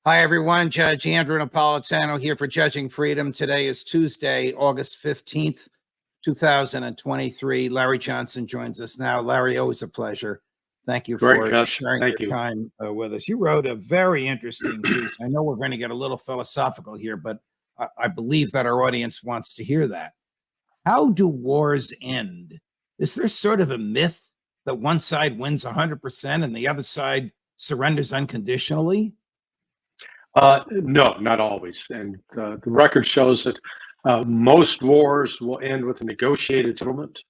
Hi, everyone. Judge Andrew Napolitano here for Judging Freedom. Today is Tuesday, August 15th, 2023. Larry Johnson joins us now. Larry, always a pleasure. Thank you Great, for Gus. sharing Thank your you. time with us. You wrote a very interesting piece. I know we're going to get a little philosophical here, but I believe that our audience wants to hear that. How do wars end? Is there sort of a myth that one side wins 100% and the other side surrenders unconditionally? No, not always. And the record shows that most wars will end with a negotiated settlement,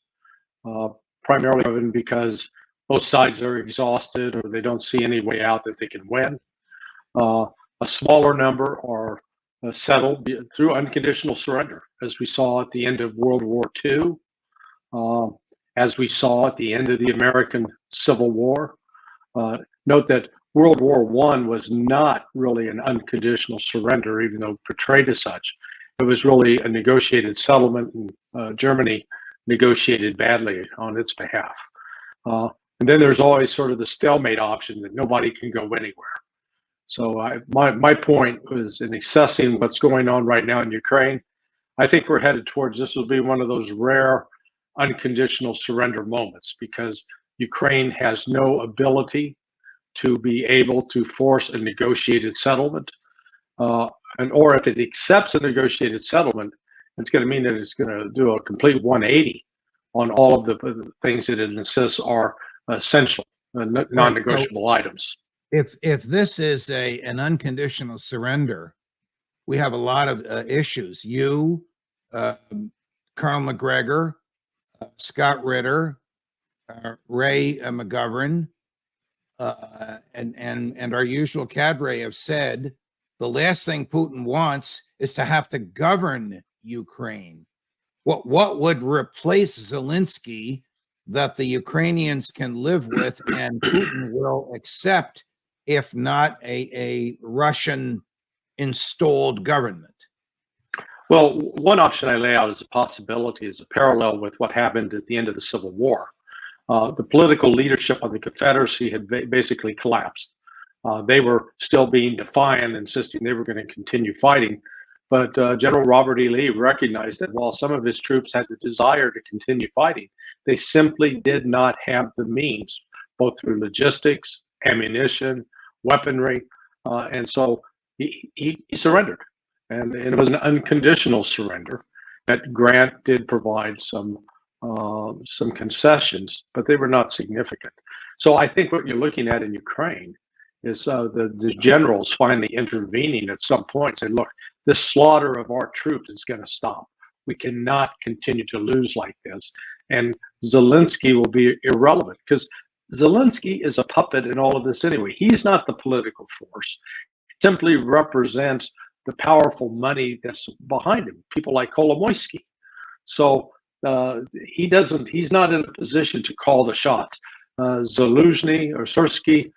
uh, primarily driven because both sides are exhausted or they don't see any way out that they can win. Uh, a smaller number are settled through unconditional surrender, as we saw at the end of World War II, uh, as we saw at the end of the American Civil War. Note that World War I was not really an unconditional surrender, even though portrayed as such. It was really a negotiated settlement, and Germany negotiated badly on its behalf. Uh, and then there's always sort of the stalemate option that nobody can go anywhere. So my point was in assessing what's going on right now in Ukraine, I think we're headed towards this will be one of those rare unconditional surrender moments because Ukraine has no ability to be able to force a negotiated settlement. Or if it accepts a negotiated settlement, it's going to mean that it's going to do a complete 180 on all of the things that it insists are essential, non-negotiable items. If this is an unconditional surrender, we have a lot of issues. You, Colonel McGregor, Scott Ritter, Ray McGovern, and our usual cadre have said the last thing Putin wants is to have to govern Ukraine. What would replace Zelensky that the Ukrainians can live with and Putin will accept, if not a Russian installed government? Well, one option I lay out as a possibility is a parallel with what happened at the end of the Civil War. The political leadership of the Confederacy had basically collapsed. They were still being defiant, insisting they were going to continue fighting. But General Robert E. Lee recognized that while some of his troops had the desire to continue fighting, they simply did not have the means, both through logistics, ammunition, weaponry. And so he surrendered. And it was an unconditional surrender. That Grant did provide some concessions, but they were not significant. So I think what you're looking at in Ukraine is the generals finally intervening at some point, saying, look, this slaughter of our troops is going to stop. We cannot continue to lose like this. And Zelensky will be irrelevant because Zelensky is a puppet in all of this anyway. He's not the political force. He simply represents the powerful money that's behind him, people like Kolomoisky. So he's not in a position to call the shots. Zaluzhny or Sursky,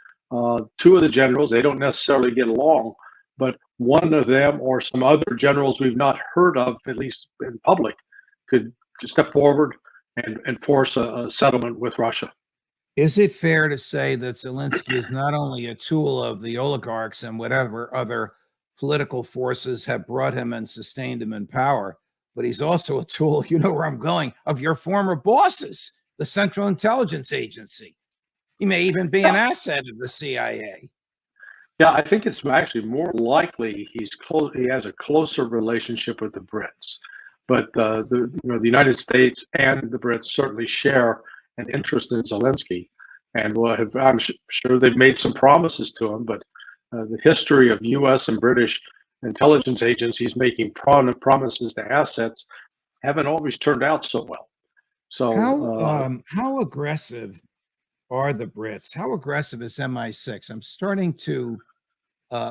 two of the generals, they don't necessarily get along, but one of them or some other generals we've not heard of, at least in public, could step forward and force a settlement with Russia. Is it fair to say that Zelensky is not only a tool of the oligarchs and whatever other political forces have brought him and sustained him in power, but he's also a tool, you know where I'm going, of your former bosses, the Central Intelligence Agency? He may even be an asset of the CIA. Yeah, I think it's actually more likely he has a closer relationship with the Brits. But the United States and the Brits certainly share an interest in Zelensky, and I'm sure they've made some promises to him. But the history of U.S. and British intelligence agencies making promises to assets haven't always turned out so well. So how aggressive are the Brits? How aggressive is MI6? I'm starting to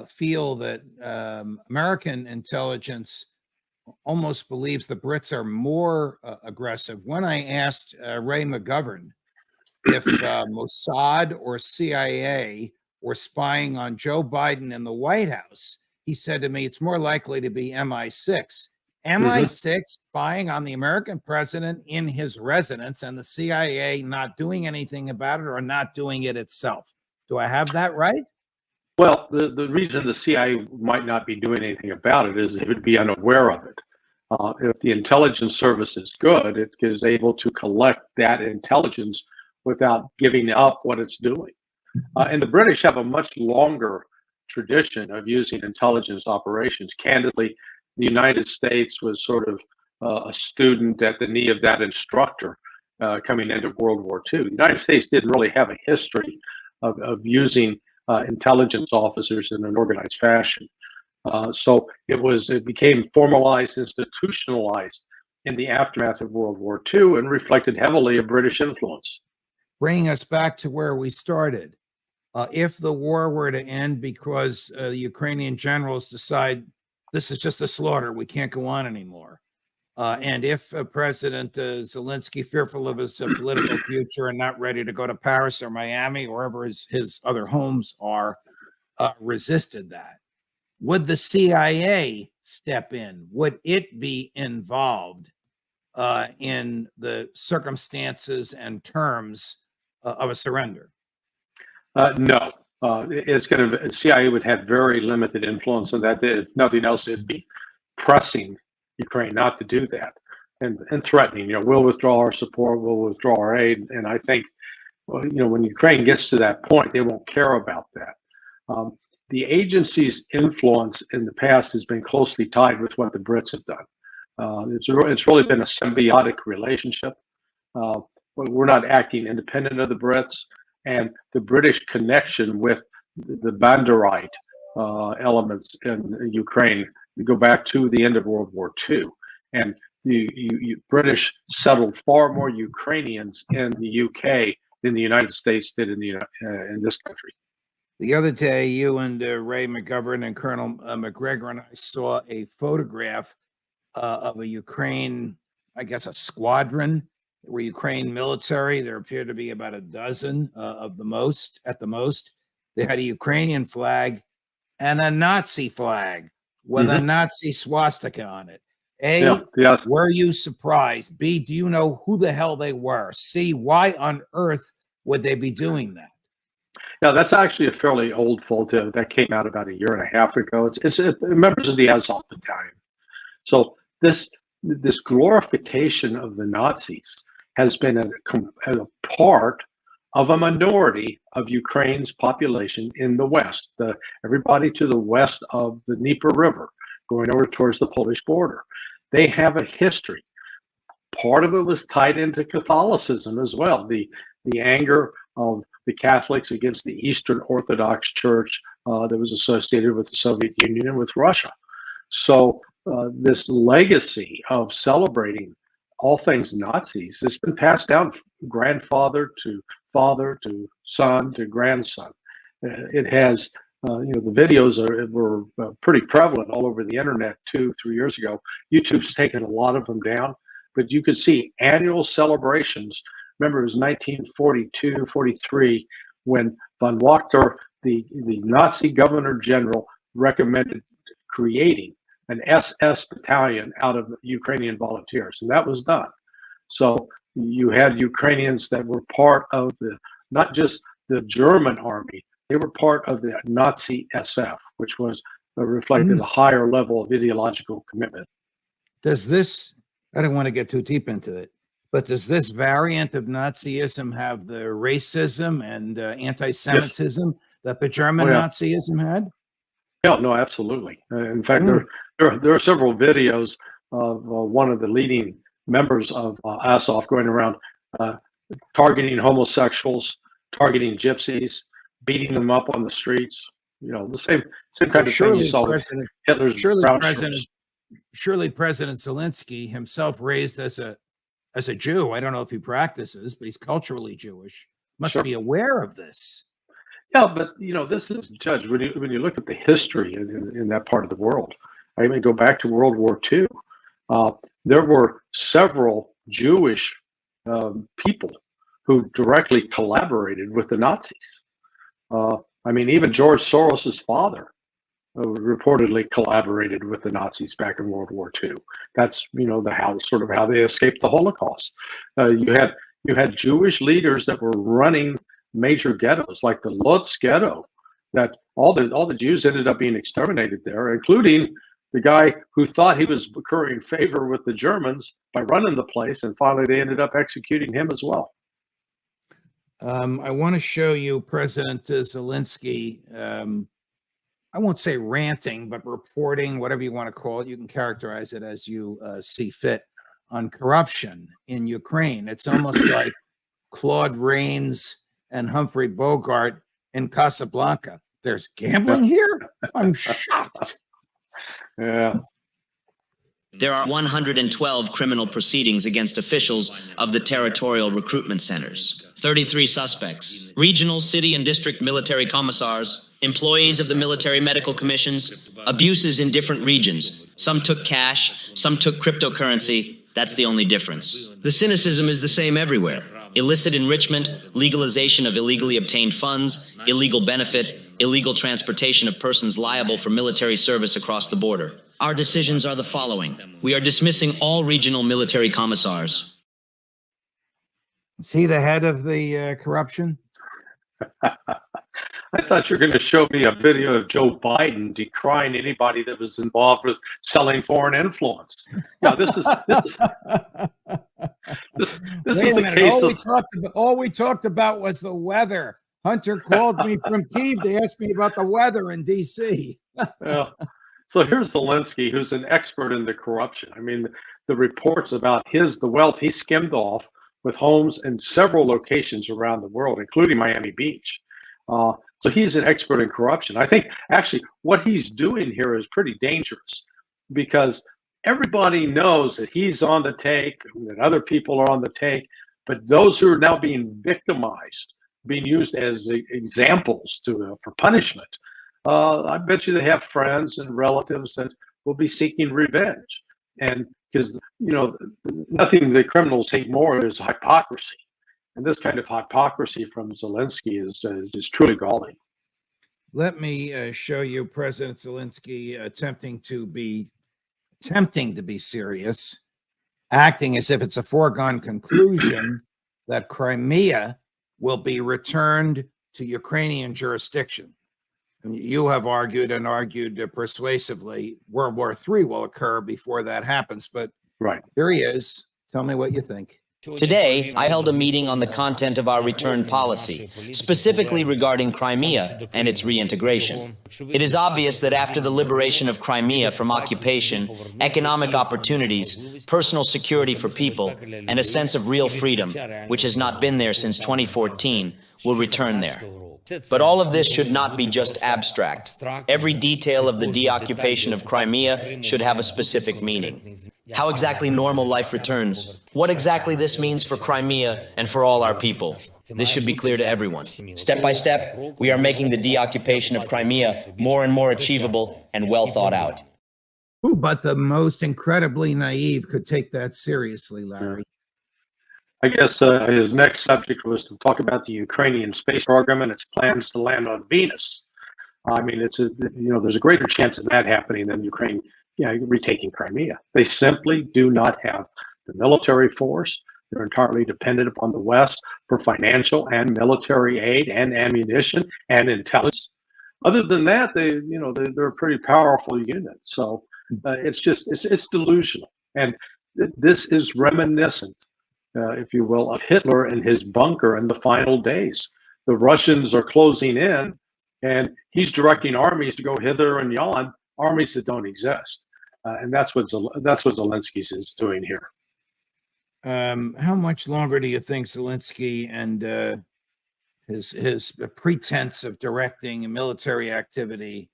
feel that American intelligence almost believes the Brits are more aggressive. When I asked Ray McGovern if Mossad or CIA were spying on Joe Biden in the White House, he said to me, it's more likely to be MI6. MI6 spying on the American president in his residence and the CIA not doing anything about it or not doing it itself. Do I have that right? Well, the reason the CIA might not be doing anything about it is it would be unaware of it. If the intelligence service is good, it is able to collect that intelligence without giving up what it's doing. And the British have a much longer tradition of using intelligence operations. Candidly, the United States was sort of a student at the knee of that instructor coming into World War II. The United States didn't really have a history of using intelligence officers in an organized fashion. So it became formalized, institutionalized in the aftermath of World War II and reflected heavily of British influence. Bringing us back to where we started. If the war were to end because the Ukrainian generals decide this is just a slaughter, we can't go on anymore. And if President Zelensky, fearful of his political future and not ready to go to Paris or Miami, or wherever his other homes are, resisted that, would the CIA step in? Would it be involved in the circumstances and terms of a surrender? No, it's going to. CIA would have very limited influence on that. If nothing else, it'd be pressing Ukraine not to do that and threatening. We'll withdraw our support, we'll withdraw our aid. And I think, when Ukraine gets to that point, they won't care about that. The agency's influence in the past has been closely tied with what the Brits have done. It's really been a symbiotic relationship. We're not acting independent of the Brits. And the British connection with the Banderite elements in Ukraine go back to the end of World War II. And the British settled far more Ukrainians in the UK than the United States did in this country. The other day, you and Ray McGovern and Colonel McGregor and I saw a photograph of a Ukraine, I guess, a squadron. Were Ukraine military. There appeared to be about a dozen at the most. They had a Ukrainian flag and a Nazi flag with a Nazi swastika on it. A, were you surprised? B, do you know who the hell they were? C, why on earth would they be doing that? Yeah, that's actually a fairly old photo that came out about a year and a half ago. It's members of the Azov battalion. So this glorification of the Nazis has been a part of a minority of Ukraine's population in the West. Everybody to the west of the Dnieper River, going over towards the Polish border. They have a history. Part of it was tied into Catholicism as well. The anger of the Catholics against the Eastern Orthodox Church that was associated with the Soviet Union and with Russia. So this legacy of celebrating all things Nazis has been passed down grandfather to father to son to grandson. It has, the videos were pretty prevalent all over the internet 2-3 years ago. YouTube's taken a lot of them down, but you could see annual celebrations. Remember, it was 1942, 43 when von Wachter, the Nazi governor general, recommended creating an SS battalion out of Ukrainian volunteers, and that was done. So you had Ukrainians that were part of not just the German army, they were part of the Nazi SF, which was reflected a higher level of ideological commitment. Does this, I don't want to get too deep into it, but does this variant of Nazism have the racism and anti-Semitism that the German Nazism had? Yeah, no, absolutely. In fact, there are several videos of one of the leading members of Azov going around targeting homosexuals, targeting gypsies, beating them up on the streets. The same kind of thing you saw with Hitler's brown shirts. Surely President Zelensky, himself raised as a Jew, I don't know if he practices, but he's culturally Jewish, must be aware of this. Yeah, but this is, Judge, when you look at the history in that part of the world, I mean, go back to World War II. There were several Jewish people who directly collaborated with the Nazis. I mean, even George Soros's father reportedly collaborated with the Nazis back in World War II. That's how they escaped the Holocaust. You had Jewish leaders that were running major ghettos like the Lodz ghetto that all the Jews ended up being exterminated there, including the guy who thought he was currying favor with the Germans by running the place, and finally they ended up executing him as well. I want to show you President Zelensky. I won't say ranting, but reporting, whatever you want to call it. You can characterize it as you see fit, on corruption in Ukraine. It's almost like Claude Rains and Humphrey Bogart in Casablanca. There's gambling here? I'm shocked. Yeah. There are 112 criminal proceedings against officials of the territorial recruitment centers. 33 suspects, regional, city, and district military commissars, employees of the military medical commissions, abuses in different regions. Some took cash, some took cryptocurrency. That's the only difference. The cynicism is the same everywhere. Illicit enrichment, legalization of illegally obtained funds, illegal benefit, illegal transportation of persons liable for military service across the border. Our decisions are the following. We are dismissing all regional military commissars. Is he the head of the corruption? I thought you were going to show me a video of Joe Biden decrying anybody that was involved with selling foreign influence. Now, this is the case. All we talked about was the weather. Hunter called me from Kyiv to ask me about the weather in D.C. Yeah. So here's Zelensky, who's an expert in the corruption. I mean, the reports about the wealth he skimmed off with homes in several locations around the world, including Miami Beach. So he's an expert in corruption. I think actually what he's doing here is pretty dangerous, because everybody knows that he's on the take, that other people are on the take, but those who are now being victimized, being used as examples for punishment, I bet you they have friends and relatives that will be seeking revenge. And because, nothing the criminals hate more is hypocrisy. And this kind of hypocrisy from Zelensky is truly galling. Let me show you President Zelensky attempting to be serious, acting as if it's a foregone conclusion that Crimea will be returned to Ukrainian jurisdiction. And you have argued persuasively World War III will occur before that happens. But right here he is. Tell me what you think. Today, I held a meeting on the content of our return policy, specifically regarding Crimea and its reintegration. It is obvious that after the liberation of Crimea from occupation, economic opportunities, personal security for people, and a sense of real freedom, which has not been there since 2014, will return there. But all of this should not be just abstract. Every detail of the deoccupation of Crimea should have a specific meaning. How exactly normal life returns, what exactly this means for Crimea and for all our people. This should be clear to everyone. Step by step, we are making the deoccupation of Crimea more and more achievable and well thought out. Who but the most incredibly naive could take that seriously, Larry? I guess his next subject was to talk about the Ukrainian space program and its plans to land on Venus. I mean, there's a greater chance of that happening than Ukraine retaking Crimea. They simply do not have the military force. They're entirely dependent upon the West for financial and military aid and ammunition and intelligence. Other than that, they're a pretty powerful unit. So it's delusional, and this is reminiscent, if you will, of Hitler and his bunker in the final days. The Russians are closing in, and he's directing armies to go hither and yon, armies that don't exist. And that's what Zelensky is doing here. How much longer do you think Zelensky and his pretense of directing military activity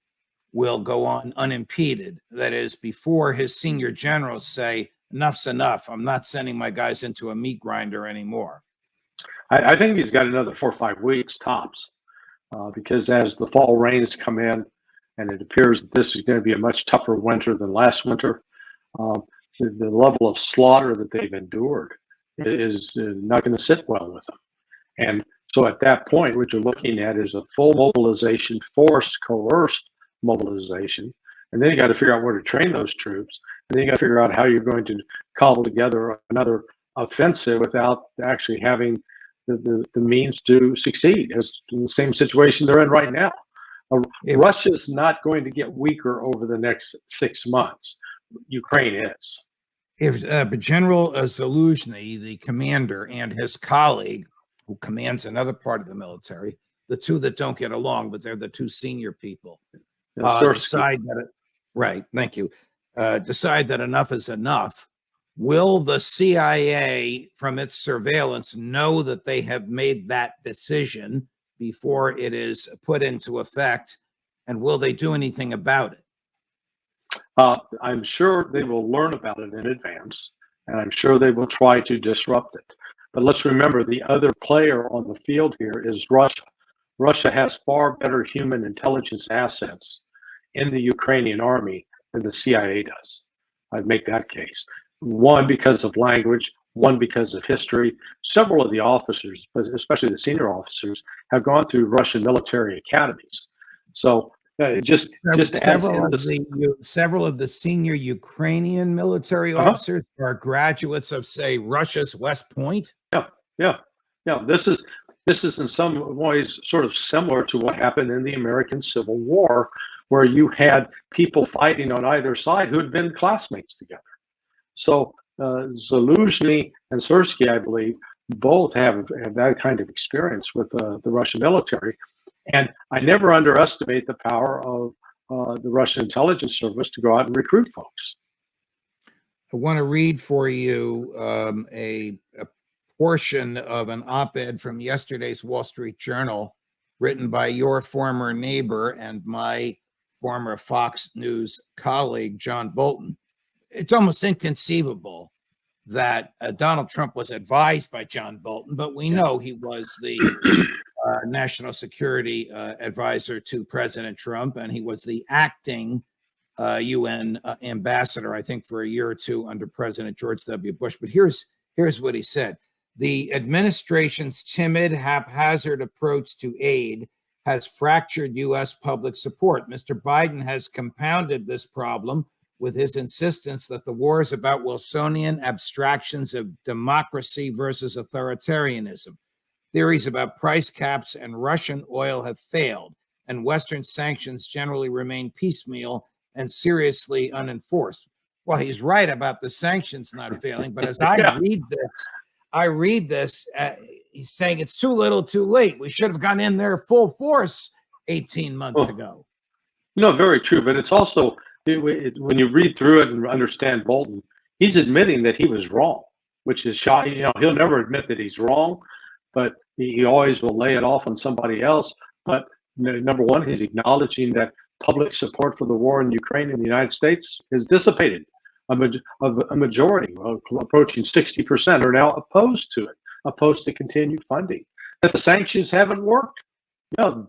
will go on unimpeded? That is, before his senior generals say, enough's enough, I'm not sending my guys into a meat grinder anymore. I think he's got another 4 or 5 weeks tops, because as the fall rains come in, and it appears that this is going to be a much tougher winter than last winter, the level of slaughter that they've endured is not going to sit well with them. And so at that point, what you're looking at is a full mobilization, forced, coerced mobilization. And then you got to figure out where to train those troops. And then you got to figure out how you're going to cobble together another offensive without actually having the means to succeed. It's in the same situation they're in right now. Russia's not going to get weaker over the next 6 months. Ukraine is. If General Zaluzhny, the commander, and his colleague, who commands another part of the military, the two that don't get along, but they're the two senior people, decide that right, thank you, decide that enough is enough, will the CIA, from its surveillance, know that they have made that decision before it is put into effect, and will they do anything about it? I'm sure they will learn about it in advance, and I'm sure they will try to disrupt it. But let's remember, the other player on the field here is Russia. Russia has far better human intelligence assets in the Ukrainian army than the CIA does. I'd make that case. One, because of language, one, because of history. Several of the officers, especially the senior officers, have gone through Russian military academies. So several of the senior Ukrainian military officers are graduates of, say, Russia's West Point. Yeah. This is in some ways sort of similar to what happened in the American Civil War, where you had people fighting on either side who had been classmates together. So Zaluzhny and Sersky, I believe, both have that kind of experience with the Russian military. And I never underestimate the power of the Russian intelligence service to go out and recruit folks. I want to read for you a portion of an op-ed from yesterday's Wall Street Journal, written by your former neighbor and my former Fox News colleague, John Bolton. It's almost inconceivable that Donald Trump was advised by John Bolton, but we know he was the national security advisor to President Trump, and he was the acting UN ambassador, I think, for a year or two under President George W. Bush. But here's what he said. The administration's timid, haphazard approach to aid has fractured U.S. public support. Mr. Biden has compounded this problem with his insistence that the war is about Wilsonian abstractions of democracy versus authoritarianism. Theories about price caps and Russian oil have failed, and Western sanctions generally remain piecemeal and seriously unenforced. Well, he's right about the sanctions not failing, but as I read this, he's saying it's too little, too late. We should have gone in there full force 18 months ago. No, very true. But it's also, when you read through it and understand Bolton, he's admitting that he was wrong, which is shocking. You know, he'll never admit that he's wrong, but he always will lay it off on somebody else. But number one, he's acknowledging that public support for the war in Ukraine in the United States is dissipated. A majority, approaching 60%, are now opposed to it, opposed to continued funding. That the sanctions haven't worked.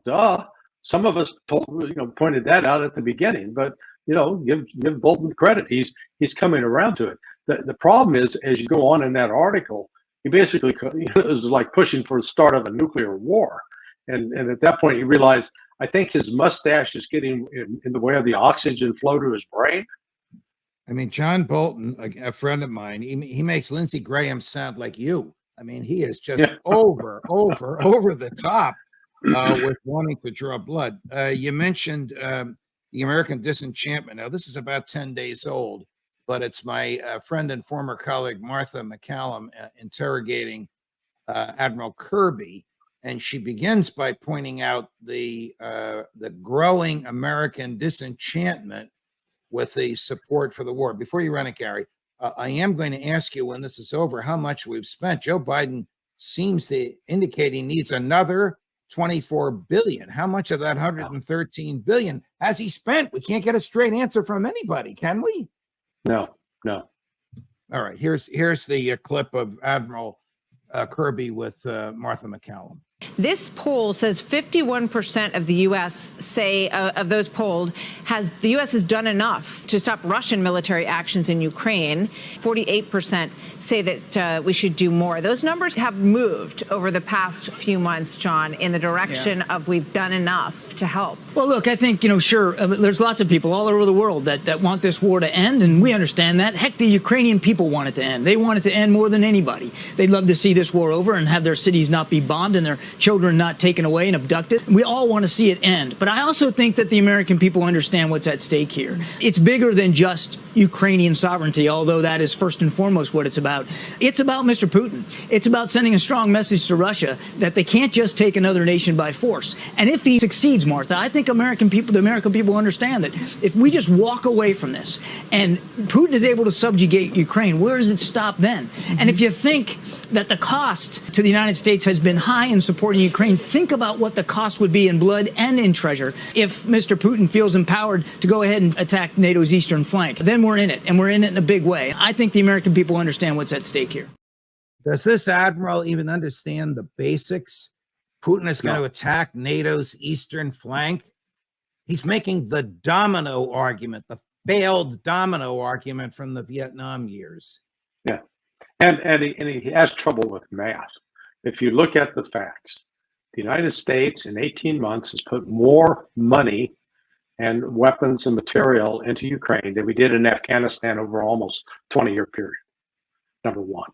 Duh. Some of us pointed that out at the beginning, but give Bolton credit. He's coming around to it. The problem is, as you go on in that article, he basically is like pushing for the start of a nuclear war. And at that point, he realized, I think his mustache is getting in the way of the oxygen flow to his brain. I mean, John Bolton, a friend of mine, he makes Lindsey Graham sound like you. I mean, he is just over the top with wanting to draw blood. You mentioned the American disenchantment. Now, this is about 10 days old, but it's my friend and former colleague, Martha McCallum, interrogating Admiral Kirby. And she begins by pointing out the growing American disenchantment with the support for the war. Before you run it, Gary, I am going to ask you when this is over how much we've spent. Joe Biden seems to indicate he needs another $24 billion. How much of that $113 billion has he spent? We can't get a straight answer from anybody, can we? No. All right, here's the clip of Admiral Kirby with Martha McCallum. This poll says 51% of the U.S. say of those polled the U.S. has done enough to stop Russian military actions in Ukraine. 48% say that we should do more. Those numbers have moved over the past few months, John, in the direction of we've done enough to help. Well, look, I think, sure, there's lots of people all over the world that want this war to end, and we understand that. Heck, the Ukrainian people want it to end. They want it to end more than anybody. They'd love to see this war over and have their cities not be bombed and their children not taken away and abducted. We all want to see it end. But I also think that the American people understand what's at stake here. It's bigger than just Ukrainian sovereignty, although that is first and foremost what it's about. It's about Mr. Putin. It's about sending a strong message to Russia that they can't just take another nation by force. And if he succeeds, Martha, I think the American people understand that if we just walk away from this and Putin is able to subjugate Ukraine, where does it stop then? And if you think that the cost to the United States has been high in supporting Ukraine, think about what the cost would be in blood and in treasure if Mr. Putin feels empowered to go ahead and attack NATO's eastern flank. Then we're in it, and we're in it in a big way. I think the American people understand what's at stake here. Does this admiral even understand the basics? Putin is going to attack NATO's eastern flank. He's making the domino argument, the failed domino argument from the Vietnam years. Yeah, and he has trouble with math. If you look at the facts, the United States in 18 months has put more money and weapons and material into Ukraine than we did in Afghanistan over almost 20-year period. Number one.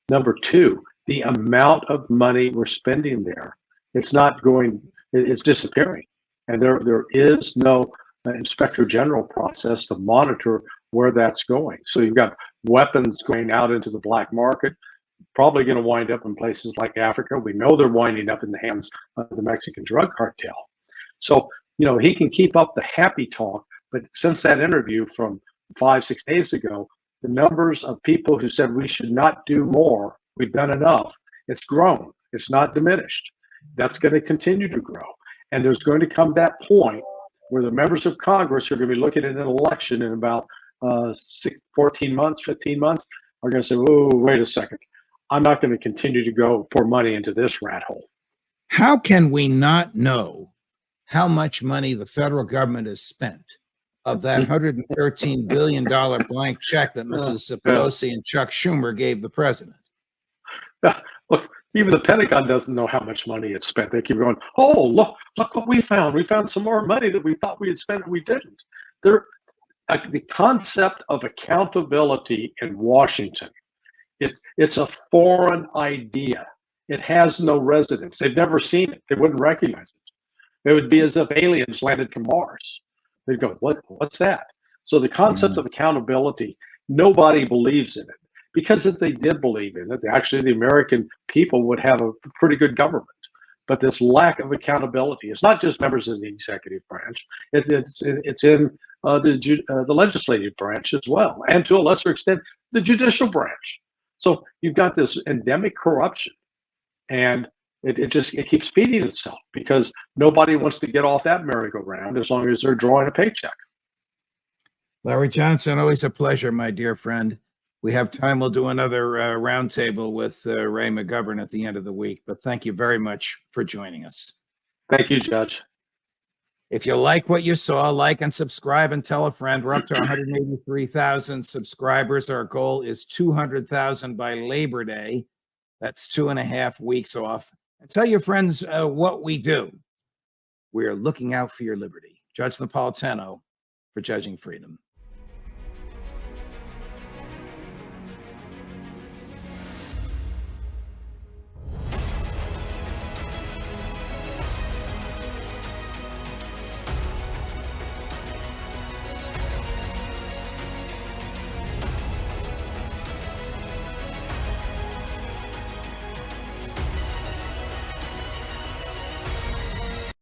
Number two, the amount of money we're spending there, it's not going, it's disappearing. And there is no inspector general process to monitor where that's going. So you've got weapons going out into the black market, probably going to wind up in places like Africa. We know they're winding up in the hands of the Mexican drug cartel. So, you know, he can keep up the happy talk, but since that interview from 5-6 days ago, the numbers of people who said we should not do more, we've done enough, it's grown. It's not diminished. That's going to continue to grow. And there's going to come that point where the members of Congress are going to be looking at an election in about 14 months, 15 months, are going to say, oh, wait a second. I'm not going to continue to go pour money into this rat hole. How can we not know how much money the federal government has spent of that $113 billion blank check that Mrs. Pelosi and Chuck Schumer gave the president? Look, even the Pentagon doesn't know how much money it's spent. They keep going, oh, look what we found. We found some more money that we thought we had spent and we didn't. The concept of accountability in Washington, it's a foreign idea. It has no residence. They've never seen it. They wouldn't recognize it. It would be as if aliens landed from Mars. They'd go, what's that? So the concept of accountability, nobody believes in it. Because if they did believe in it, actually the American people would have a pretty good government. But this lack of accountability, it's not just members of the executive branch, it's in the legislative branch as well, and to a lesser extent, the judicial branch. So you've got this endemic corruption, and it keeps feeding itself because nobody wants to get off that merry-go-round as long as they're drawing a paycheck. Larry Johnson, always a pleasure, my dear friend. We have time, we'll do another roundtable with Ray McGovern at the end of the week, but thank you very much for joining us. Thank you, Judge. If you like what you saw, like and subscribe and tell a friend. We're up to 183,000 subscribers. Our goal is 200,000 by Labor Day. That's 2.5 weeks off. And tell your friends what we do. We're looking out for your liberty. Judge Napolitano for Judging Freedom.